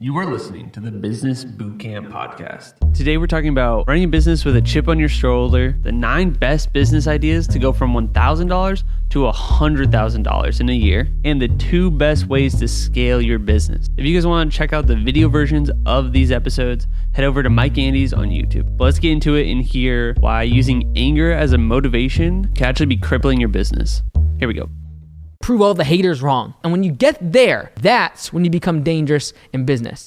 You are listening to the Business Bootcamp Podcast. Today we're talking about running a business with a chip on your shoulder, the 9 best business ideas to go from $1,000 to $100,000 in a year, and the 2 best ways to scale your business. If you guys want to check out the video versions of these episodes, head over to Mike Andes on YouTube. But let's get into it and hear why using anger as a motivation can actually be crippling your business. Here we go. Prove all the haters wrong. And when you get there, that's when you become dangerous in business.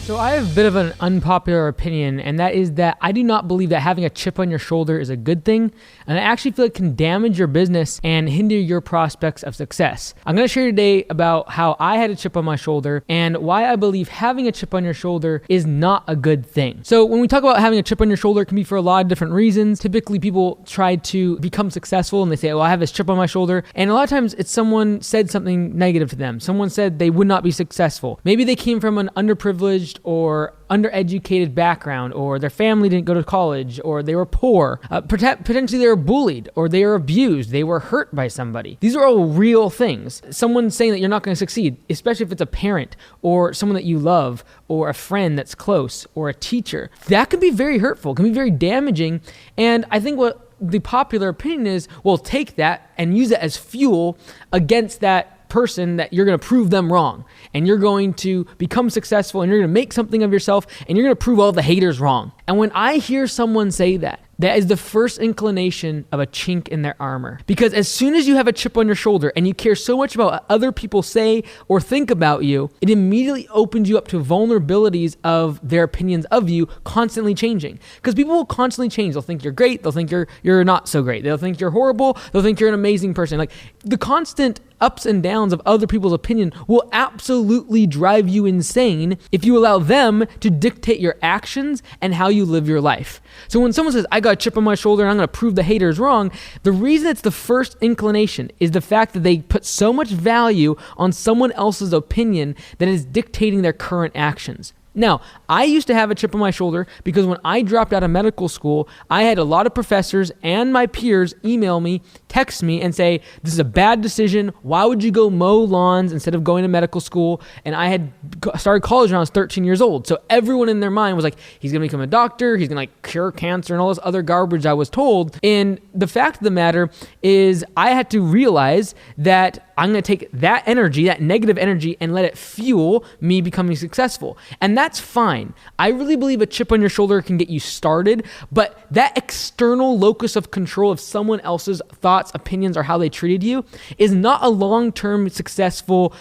So I have a bit of an unpopular opinion, and that is that I do not believe that having a chip on your shoulder is a good thing, and I actually feel it can damage your business and hinder your prospects of success. I'm going to share today about how I had a chip on my shoulder and why I believe having a chip on your shoulder is not a good thing. So when we talk about having a chip on your shoulder, it can be for a lot of different reasons. Typically, people try to become successful and they say, well, I have this chip on my shoulder, and a lot of times it's someone said something negative to them. Someone said they would not be successful. Maybe they came from an underprivileged or undereducated background, or their family didn't go to college, or they were poor, potentially they were bullied, or they were abused, they were hurt by somebody. These are all real things. Someone saying that you're not going to succeed, especially if it's a parent, or someone that you love, or a friend that's close, or a teacher, that can be very hurtful, can be very damaging, and I think what the popular opinion is, well, take that and use it as fuel against that person that you're going to prove them wrong, and you're going to become successful, and you're going to make something of yourself, and you're going to prove all the haters wrong. And when I hear someone say that, that is the first inclination of a chink in their armor. Because as soon as you have a chip on your shoulder and you care so much about what other people say or think about you, it immediately opens you up to vulnerabilities of their opinions of you constantly changing. Because people will constantly change. They'll think you're great. They'll think you're not so great. They'll think you're horrible. They'll think you're an amazing person. Like, the constant ups and downs of other people's opinion will absolutely drive you insane if you allow them to dictate your actions and how you live your life. So when someone says, I got a chip on my shoulder and I'm going to prove the haters wrong, the reason it's the first inclination is the fact that they put so much value on someone else's opinion that is dictating their current actions. Now, I used to have a chip on my shoulder because when I dropped out of medical school, I had a lot of professors and my peers email me, text me, and say, this is a bad decision. Why would you go mow lawns instead of going to medical school? And I had started college when I was 13 years old. So everyone in their mind was like, he's going to become a doctor. He's going to cure cancer and all this other garbage I was told. And the fact of the matter is I had to realize that I'm going to take that energy, that negative energy, and let it fuel me becoming successful. And that's fine. I really believe a chip on your shoulder can get you started, but that external locus of control of someone else's thoughts, opinions, or how they treated you is not a long-term successful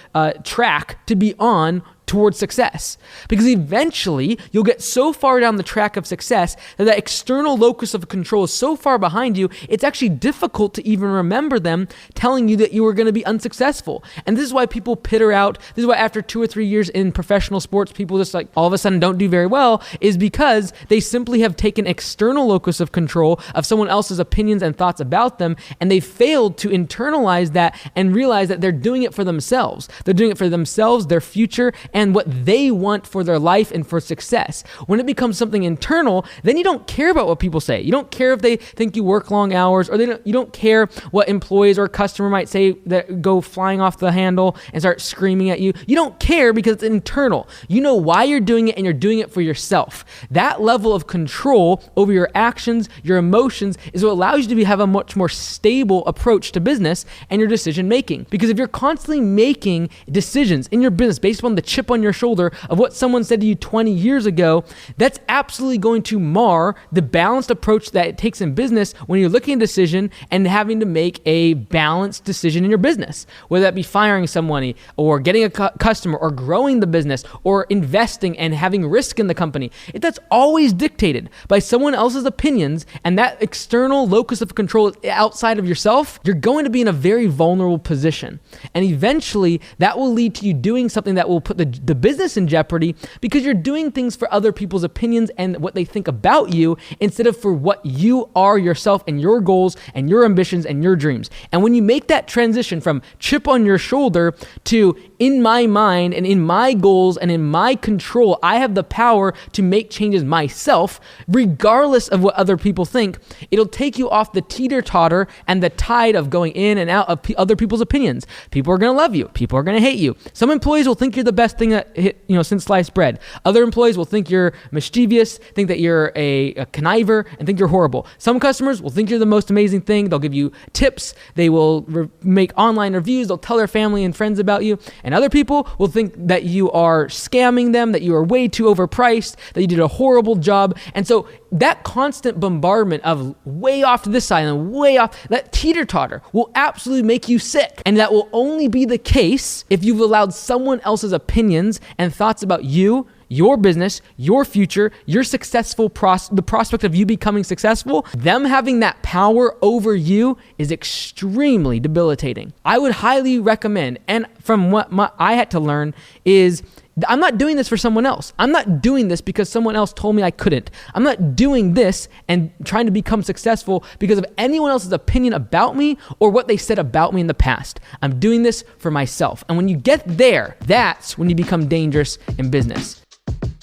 track to be on towards success. Because eventually you'll get so far down the track of success that external locus of control is so far behind you, it's actually difficult to even remember them telling you that you were going to be unsuccessful. And this is why people pitter out. This is why after 2 or 3 years in professional sports, people just all of a sudden don't do very well, is because they simply have taken external locus of control of someone else's opinions and thoughts about them, and they failed to internalize that and realize that they're doing it for themselves. They're doing it for themselves, their future, and what they want for their life and for success. When it becomes something internal, then you don't care about what people say. You don't care if they think you work long hours, or you don't care what employees or a customer might say that go flying off the handle and start screaming at you. You don't care because it's internal. You know why you're doing it, and you're doing it for yourself. That level of control over your actions, your emotions, is what allows you to have a much more stable approach to business and your decision making. Because if you're constantly making decisions in your business based upon the chip on your shoulder of what someone said to you 20 years ago, that's absolutely going to mar the balanced approach that it takes in business when you're looking at a decision and having to make a balanced decision in your business, whether that be firing someone or getting a customer or growing the business or investing and having risk in the company. If that's always dictated by someone else's opinions and that external locus of control outside of yourself, you're going to be in a very vulnerable position. And eventually that will lead to you doing something that will put the the business in jeopardy because you're doing things for other people's opinions and what they think about you instead of for what you are yourself and your goals and your ambitions and your dreams. And when you make that transition from chip on your shoulder to in my mind and in my goals and in my control, I have the power to make changes myself, regardless of what other people think, it'll take you off the teeter-totter and the tide of going in and out of other people's opinions. People are going to love you. People are going to hate you. Some employees will think you're the best thing that since sliced bread. Other employees will think you're mischievous, think that you're a conniver, and think you're horrible. Some customers will think you're the most amazing thing. They'll give you tips. They will make online reviews. They'll tell their family and friends about you. And other people will think that you are scamming them, that you are way too overpriced, that you did a horrible job. And so that constant bombardment of way off to this side and way off, that teeter-totter will absolutely make you sick. And that will only be the case if you've allowed someone else's opinions and thoughts about you, your business, your future, your the prospect of you becoming successful, them having that power over you is extremely debilitating. I would highly recommend, and from what I had to learn is, I'm not doing this for someone else. I'm not doing this because someone else told me I couldn't. I'm not doing this and trying to become successful because of anyone else's opinion about me or what they said about me in the past. I'm doing this for myself. And when you get there, that's when you become dangerous in business.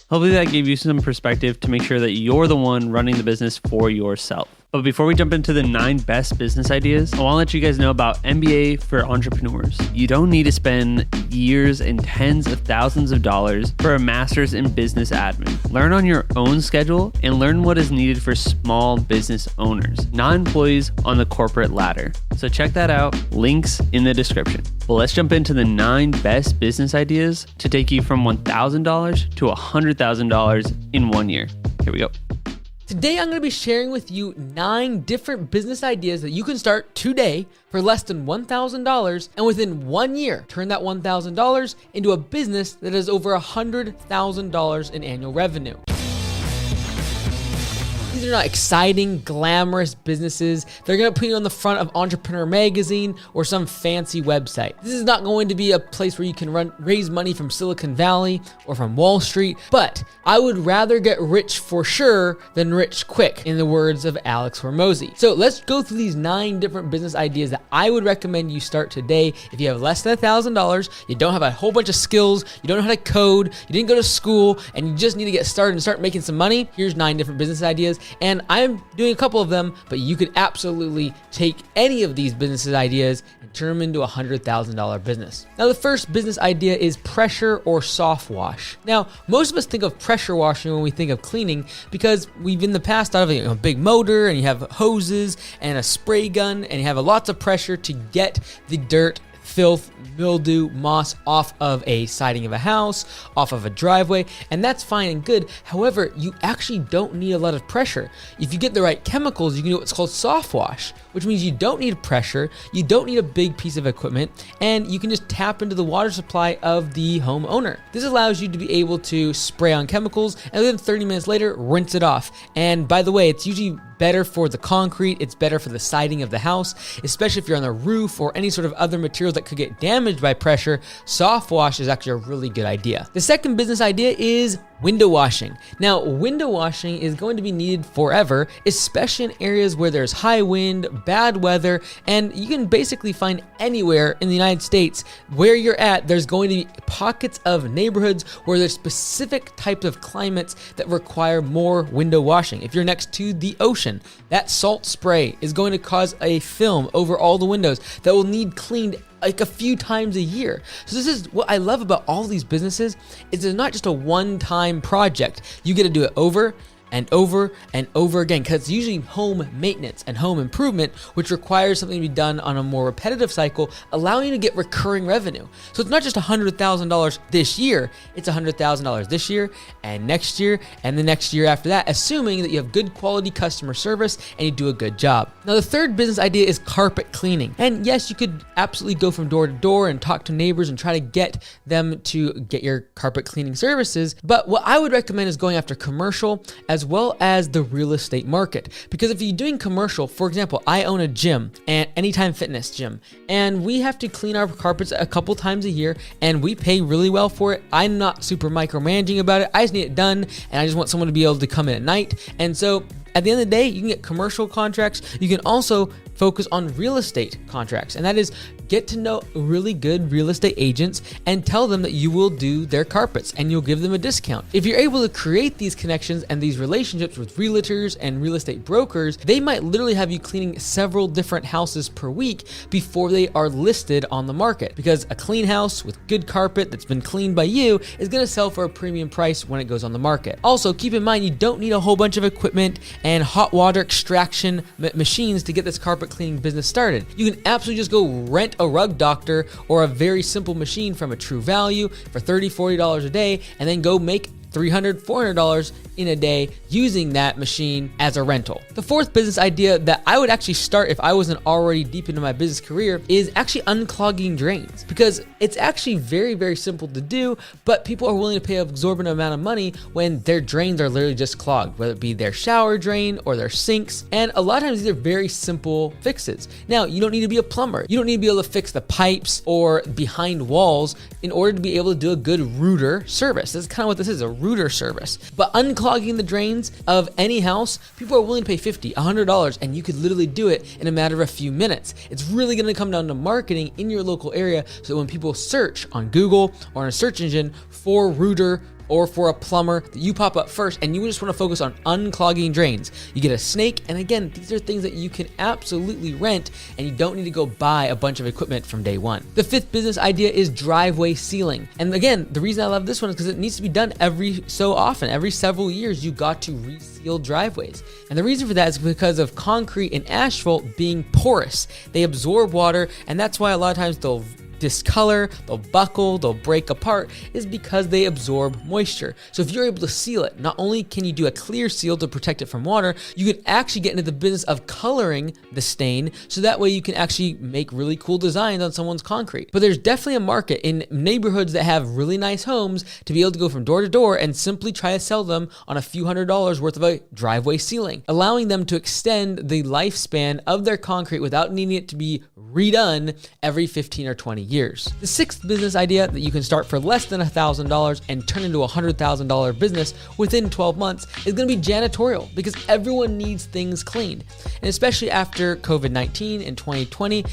Hopefully that gave you some perspective to make sure that you're the one running the business for yourself. But before we jump into the 9 best business ideas, I want to let you guys know about MBA for entrepreneurs. You don't need to spend years and tens of thousands of dollars for a master's in business admin. Learn on your own schedule and learn what is needed for small business owners, not employees on the corporate ladder. So check that out. Links in the description. Well, let's jump into the 9 best business ideas to take you from $1,000 to $100,000 in 1 year. Here we go. Today, I'm going to be sharing with you 9 different business ideas that you can start today for less than $1,000 and within 1 year, turn that $1,000 into a business that has over $100,000 in annual revenue. These are not exciting, glamorous businesses. They're going to put you on the front of Entrepreneur Magazine or some fancy website. This is not going to be a place where you can raise money from Silicon Valley or from Wall Street, but I would rather get rich for sure than rich quick, in the words of Alex Hormozy. So let's go through these 9 different business ideas that I would recommend you start today. If you have less than $1,000, you don't have a whole bunch of skills, you don't know how to code, you didn't go to school, and you just need to get started and start making some money, here's 9 different business ideas. And I'm doing a couple of them, but you could absolutely take any of these business ideas and turn them into a $100,000 business. Now, the first business idea is pressure or soft wash. Now, most of us think of pressure washing when we think of cleaning because we've in the past thought of a big motor and you have hoses and a spray gun and you have lots of pressure to get the dirt, filth, mildew, moss off of a siding of a house, off of a driveway, and that's fine and good. However, you actually don't need a lot of pressure. If you get the right chemicals, you can do what's called soft wash, which means you don't need pressure, you don't need a big piece of equipment, and you can just tap into the water supply of the homeowner. This allows you to be able to spray on chemicals and then 30 minutes later, rinse it off. And by the way, it's usually better for the concrete, it's better for the siding of the house, especially if you're on the roof or any sort of other materials that could get damaged by pressure. Soft wash is actually a really good idea. The second business idea is window washing. Now, window washing is going to be needed forever, especially in areas where there's high wind, bad weather, and you can basically find anywhere in the United States where you're at, there's going to be pockets of neighborhoods where there's specific types of climates that require more window washing. If you're next to the ocean, that salt spray is going to cause a film over all the windows that will need cleaned like a few times a year. So this is what I love about all these businesses is it's not just a one-time project. You get to do it over and over and over again because it's usually home maintenance and home improvement, which requires something to be done on a more repetitive cycle, allowing you to get recurring revenue. So it's not just $100,000 this year, it's $100,000 this year and next year and the next year after that, assuming that you have good quality customer service and you do a good job. Now, the third business idea is carpet cleaning. And yes, you could absolutely go from door to door and talk to neighbors and try to get them to get your carpet cleaning services. But what I would recommend is going after commercial as well as the real estate market. Because if you're doing commercial, for example, I own a gym, and Anytime Fitness gym, and we have to clean our carpets a couple times a year, and we pay really well for it. I'm not super micromanaging about it. I just need it done, and I just want someone to be able to come in at night. And so at the end of the day, you can get commercial contracts. You can also focus on real estate contracts, and that is get to know really good real estate agents and tell them that you will do their carpets and you'll give them a discount. If you're able to create these connections and these relationships with realtors and real estate brokers, they might literally have you cleaning several different houses per week before they are listed on the market, because a clean house with good carpet that's been cleaned by you is going to sell for a premium price when it goes on the market. Also, keep in mind, you don't need a whole bunch of equipment and hot water extraction machines to get this carpet cleaning business started. You can absolutely just go rent a rug doctor or a very simple machine from a True Value for $30, $40 a day, and then go make $300, $400 in a day using that machine as a rental. The fourth business idea that I would actually start if I wasn't already deep into my business career is actually unclogging drains, because it's actually very, very simple to do, but people are willing to pay an exorbitant amount of money when their drains are literally just clogged, whether it be their shower drain or their sinks. And a lot of times these are very simple fixes. Now, you don't need to be a plumber. You don't need to be able to fix the pipes or behind walls in order to be able to do a good rooter service. That's kind of what this is, a rooter service. But unclogging the drains of any house, people are willing to pay $50, $100, and you could literally do it in a matter of a few minutes. It's really going to come down to marketing in your local area, so that when people search on Google or on a search engine for rooter or for a plumber, that you pop up first, and you just want to focus on unclogging drains. You get a snake, and again, these are things that you can absolutely rent, and you don't need to go buy a bunch of equipment from day one. The fifth business idea is driveway sealing. And again, the reason I love this one is because it needs to be done every so often. Every several years, you got to reseal driveways. And the reason for that is because of concrete and asphalt being porous. They absorb water, and that's why a lot of times they'll discolor, they'll buckle, they'll break apart, is because they absorb moisture. So if you're able to seal it, not only can you do a clear seal to protect it from water, you can actually get into the business of coloring the stain, so that way you can actually make really cool designs on someone's concrete. But there's definitely a market in neighborhoods that have really nice homes to be able to go from door to door and simply try to sell them on a few $100s worth of a driveway sealing, allowing them to extend the lifespan of their concrete without needing it to be redone every 15 or 20 years. The sixth business idea that you can start for less than $1,000 and turn into a $100,000 business within 12 months is going to be janitorial, because everyone needs things cleaned. And especially after COVID-19 and 2020,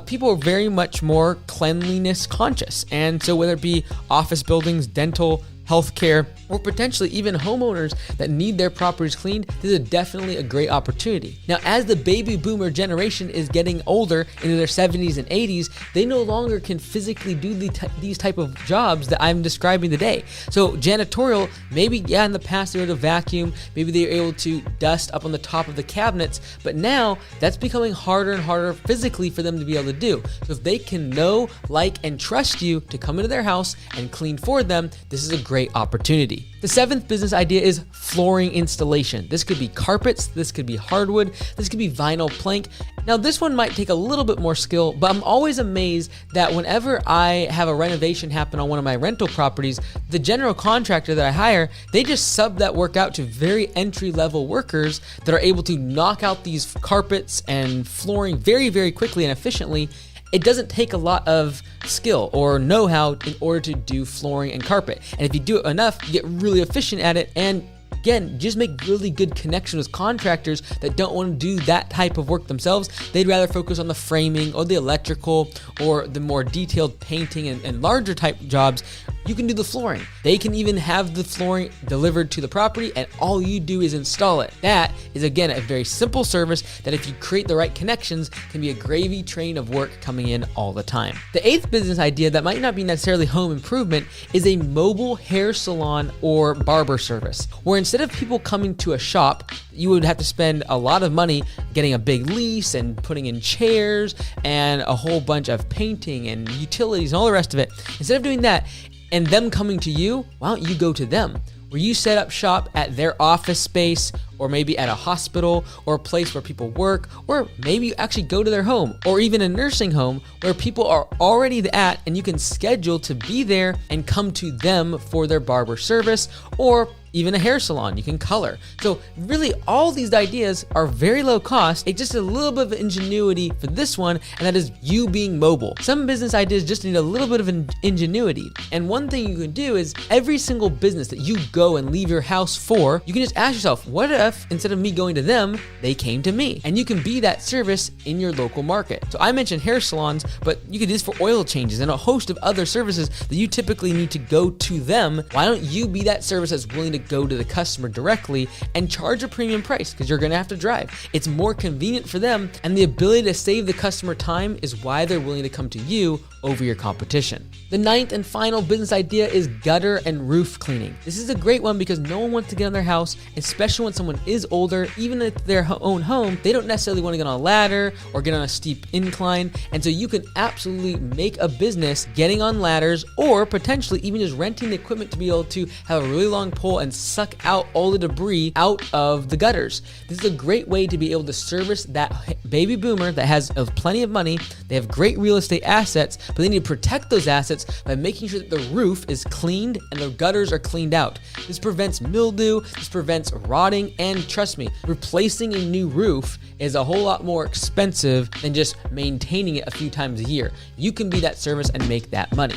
people are very much more cleanliness conscious. And so whether it be office buildings, dental, healthcare, or potentially even homeowners that need their properties cleaned, this is definitely a great opportunity. Now, as the baby boomer generation is getting older into their 70s and 80s, they no longer can physically do these type of jobs that I'm describing today. So janitorial, maybe, in the past they were able to vacuum, maybe they were able to dust up on the top of the cabinets, but now that's becoming harder and harder physically for them to be able to do. So if they can know, like, and trust you to come into their house and clean for them, this is a great opportunity. The seventh business idea is flooring installation. This could be carpets, this could be hardwood, this could be vinyl plank. Now, this one might take a little bit more skill, but I'm always amazed that whenever I have a renovation happen on one of my rental properties, the general contractor that I hire, they just sub that work out to very entry-level workers that are able to knock out these carpets and flooring very, very quickly and efficiently. It doesn't take a lot of skill or know-how in order to do flooring and carpet. And if you do it enough, you get really efficient at it. And again, just make really good connection with contractors that don't want to do that type of work themselves. They'd rather focus on the framing or the electrical or the more detailed painting and larger type jobs. You can do the flooring. They can even have the flooring delivered to the property, and all you do is install it. That is, again, a very simple service that, if you create the right connections, can be a gravy train of work coming in all the time. The eighth business idea that might not be necessarily home improvement is a mobile hair salon or barber service, where instead of people coming to a shop, you would have to spend a lot of money getting a big lease and putting in chairs and a whole bunch of painting and utilities and all the rest of it. Instead of doing that and them coming to you, why don't you go to them? Where you set up shop at their office space, or maybe at a hospital or a place where people work, or maybe you actually go to their home, or even a nursing home where people are already at, and you can schedule to be there and come to them for their barber service, or even a hair salon, you can color. So really all these ideas are very low cost. It's just a little bit of ingenuity for this one, and that is you being mobile. Some business ideas just need a little bit of ingenuity. And one thing you can do is every single business that you go and leave your house for, you can just ask yourself, what if instead of me going to them, they came to me? And you can be that service in your local market. So I mentioned hair salons, but you could do this for oil changes and a host of other services that you typically need to go to them. Why don't you be that service that's willing to go to the customer directly and charge a premium price, because you're gonna have to drive. It's more convenient for them, and the ability to save the customer time is why they're willing to come to you over your competition. The ninth and final business idea is gutter and roof cleaning. This is a great one because no one wants to get on their house, especially when someone is older. Even if their own home, they don't necessarily want to get on a ladder or get on a steep incline. And so you can absolutely make a business getting on ladders, or potentially even just renting the equipment to be able to have a really long pole and suck out all the debris out of the gutters. This is a great way to be able to service that baby boomer that has plenty of money. They have great real estate assets, but they need to protect those assets by making sure that the roof is cleaned and the gutters are cleaned out. This prevents mildew, this prevents rotting, and trust me, replacing a new roof is a whole lot more expensive than just maintaining it a few times a year. You can be that service and make that money.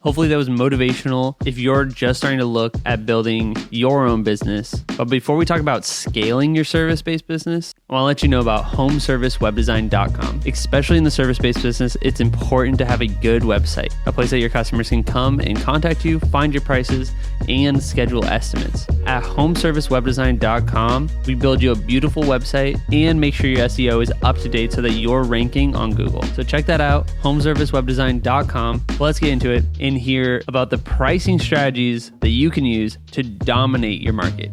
Hopefully that was motivational if you're just starting to look at building your own business. But before we talk about scaling your service-based business, I want to let you know about homeservicewebdesign.com. Especially in the service-based business, it's important to have a good website, a place that your customers can come and contact you, find your prices, and schedule estimates. At homeservicewebdesign.com, we build you a beautiful website and make sure your SEO is up to date so that you're ranking on Google. So check that out, homeservicewebdesign.com. Let's get into it and hear about the pricing strategies that you can use to dominate your market.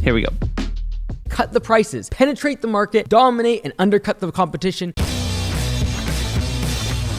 Here we go. Cut the prices, penetrate the market, dominate, and undercut the competition.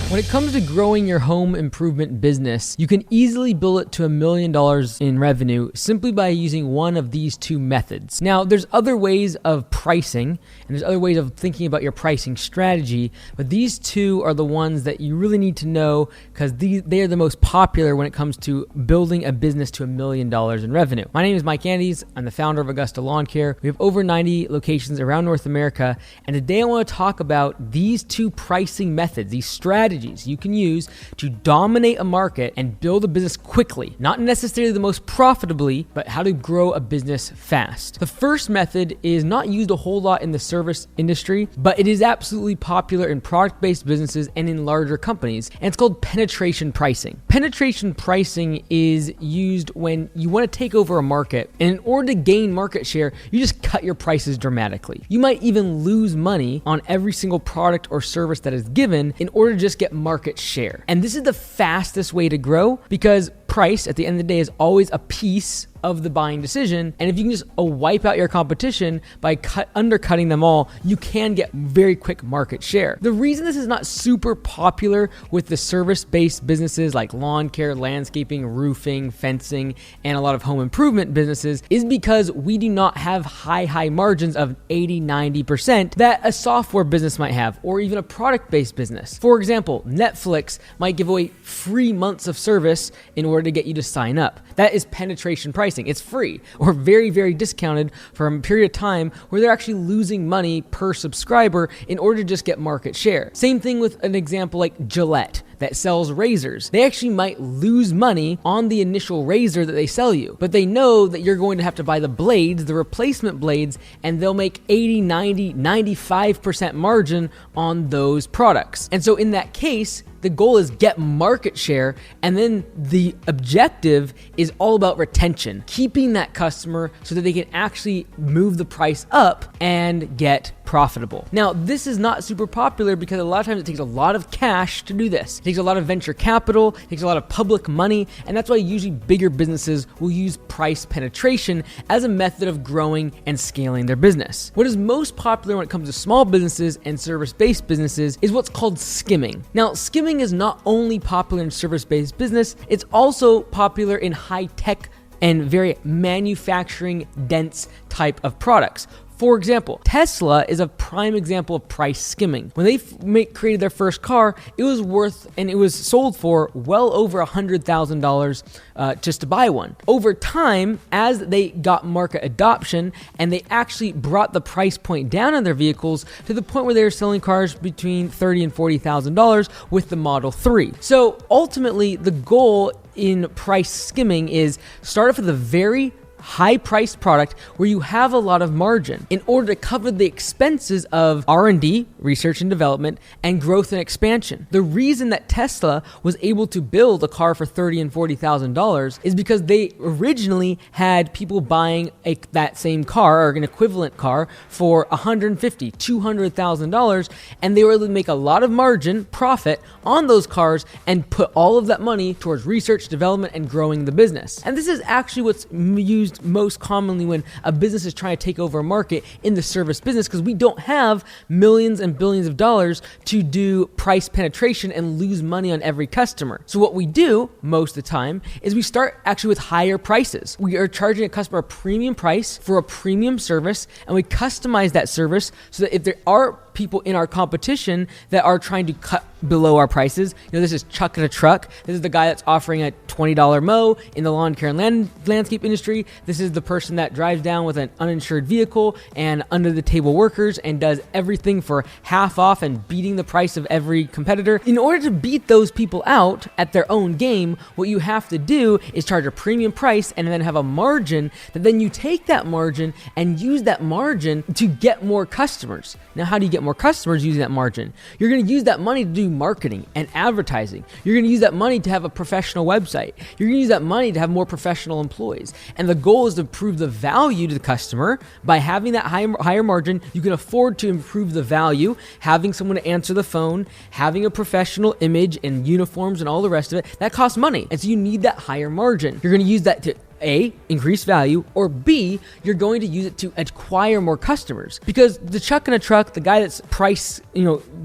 When it comes to growing your home improvement business, you can easily build it to $1 million in revenue simply by using one of these two methods. Now, there's other ways of pricing, and there's other ways of thinking about your pricing strategy, but these two are the ones that you really need to know because they are the most popular when it comes to building a business to $1 million in revenue. My name is Mike Andes. I'm the founder of Augusta Lawn Care. We have over 90 locations around North America, and today I want to talk about these two pricing methods, these strategies you can use to dominate a market and build a business quickly. Not necessarily the most profitably, but how to grow a business fast. The first method is not used a whole lot in the service industry, but it is absolutely popular in product-based businesses and in larger companies, and it's called penetration pricing. Penetration pricing is used when you want to take over a market, and in order to gain market share, you just cut your prices dramatically. You might even lose money on every single product or service that is given in order to just get market share. And this is the fastest way to grow because price at the end of the day is always a piece of the buying decision. And if you can just wipe out your competition by undercutting them all, you can get very quick market share. The reason this is not super popular with the service-based businesses like lawn care, landscaping, roofing, fencing, and a lot of home improvement businesses is because we do not have high margins of 80-90% that a software business might have, or even a product-based business. For example, Netflix might give away free months of service in order to get you to sign up. That is penetration pricing. It's free or very discounted for a period of time where they're actually losing money per subscriber in order to just get market share. Same thing with an example like Gillette that sells razors. They actually might lose money on the initial razor that they sell you, but they know that you're going to have to buy the blades, the replacement blades, and they'll make 80, 90, 95% margin on those products. And so in that case, the goal is get market share, and then the objective is all about retention, keeping that customer so that they can actually move the price up and get profitable. Now, this is not super popular because a lot of times it takes a lot of cash to do this. It takes a lot of venture capital, it takes a lot of public money, and that's why usually bigger businesses will use price penetration as a method of growing and scaling their business. What is most popular when it comes to small businesses and service-based businesses is what's called skimming. Now, skimming is not only popular in service-based business, it's also popular in high-tech and very manufacturing dense type of products. For example, Tesla is a prime example of price skimming. When they created their first car, it was sold for well over $100,000 just to buy one. Over time, as they got market adoption and they actually brought the price point down on their vehicles to the point where they were selling cars between $30,000 and $40,000 with the Model 3. So ultimately, the goal in price skimming is start off with a very high-priced product where you have a lot of margin in order to cover the expenses of R&D, research and development, and growth and expansion. The reason that Tesla was able to build a car for $30,000 and $40,000 is because they originally had people buying that same car or an equivalent car for $150,000, $200,000, and they were able to make a lot of margin, profit on those cars and put all of that money towards research, development, and growing the business. And this is actually what's used most commonly when a business is trying to take over a market in the service business, because we don't have millions and billions of dollars to do price penetration and lose money on every customer. So what we do most of the time is we start actually with higher prices. We are charging a customer a premium price for a premium service, and we customize that service so that if there are people in our competition that are trying to cut below our prices. This is Chuck in a Truck. This is the guy that's offering a $20 mow in the lawn care and landscape industry. This is the person that drives down with an uninsured vehicle and under the table workers and does everything for half off and beating the price of every competitor. In order to beat those people out at their own game, what you have to do is charge a premium price and then have a margin that then you take that margin and use that margin to get more customers. Now, how do you get more customers using that margin? You're going to use that money to do marketing and advertising. You're going to use that money to have a professional website. You're going to use that money to have more professional employees. And the goal is to improve the value to the customer. By having that higher margin, you can afford to improve the value, having someone to answer the phone, having a professional image and uniforms and all the rest of it. That costs money. And so you need that higher margin. You're going to use that to A, increase value, or B, you're going to use it to acquire more customers. Because the Chuck in a Truck, the guy that's price,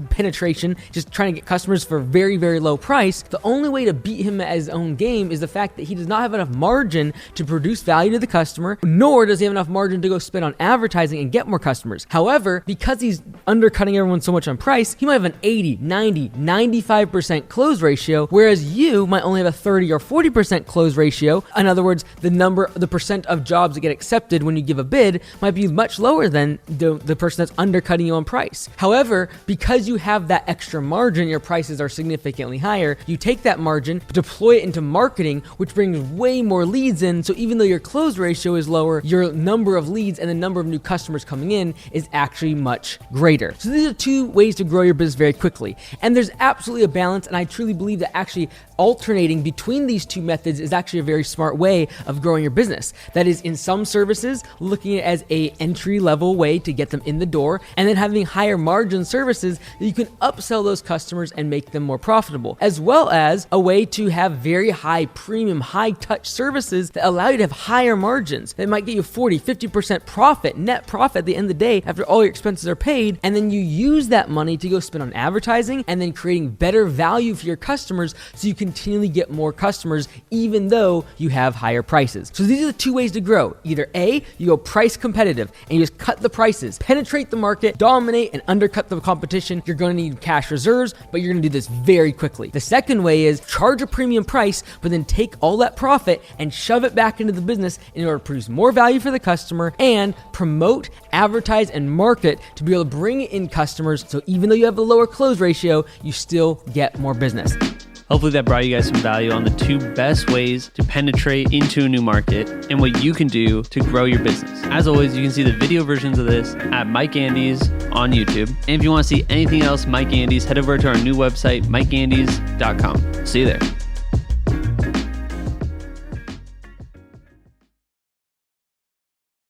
penetration, just trying to get customers for very, very low price, the only way to beat him at his own game is the fact that he does not have enough margin to produce value to the customer, nor does he have enough margin to go spend on advertising and get more customers. However, because he's undercutting everyone so much on price, he might have an 80, 90, 95% close ratio, whereas you might only have a 30 or 40% close ratio. In other words, the percent of jobs that get accepted when you give a bid might be much lower than the person that's undercutting you on price. However, because you have that extra margin, your prices are significantly higher. You take that margin, deploy it into marketing, which brings way more leads in. So even though your close ratio is lower, your number of leads and the number of new customers coming in is actually much greater. So these are two ways to grow your business very quickly. And there's absolutely a balance. And I truly believe that actually alternating between these two methods is actually a very smart way of growing your business. That is, in some services, looking at it as a entry-level way to get them in the door, and then having higher margin services that you can upsell those customers and make them more profitable, as well as a way to have very high premium, high-touch services that allow you to have higher margins. That might get you 40, 50% profit, net profit at the end of the day after all your expenses are paid, and then you use that money to go spend on advertising and then creating better value for your customers so you continually get more customers even though you have higher prices. So these are the two ways to grow. Either A, you go price competitive and you just cut the prices, penetrate the market, dominate and undercut the competition. You're going to need cash reserves, but you're going to do this very quickly. The second way is charge a premium price, but then take all that profit and shove it back into the business in order to produce more value for the customer and promote, advertise, and market to be able to bring in customers. So even though you have a lower close ratio, you still get more business. Hopefully that brought you guys some value on the two best ways to penetrate into a new market and what you can do to grow your business. As always, you can see the video versions of this at Mike Andes on YouTube. And if you want to see anything else Mike Andes, head over to our new website, mikeandes.com. See you there.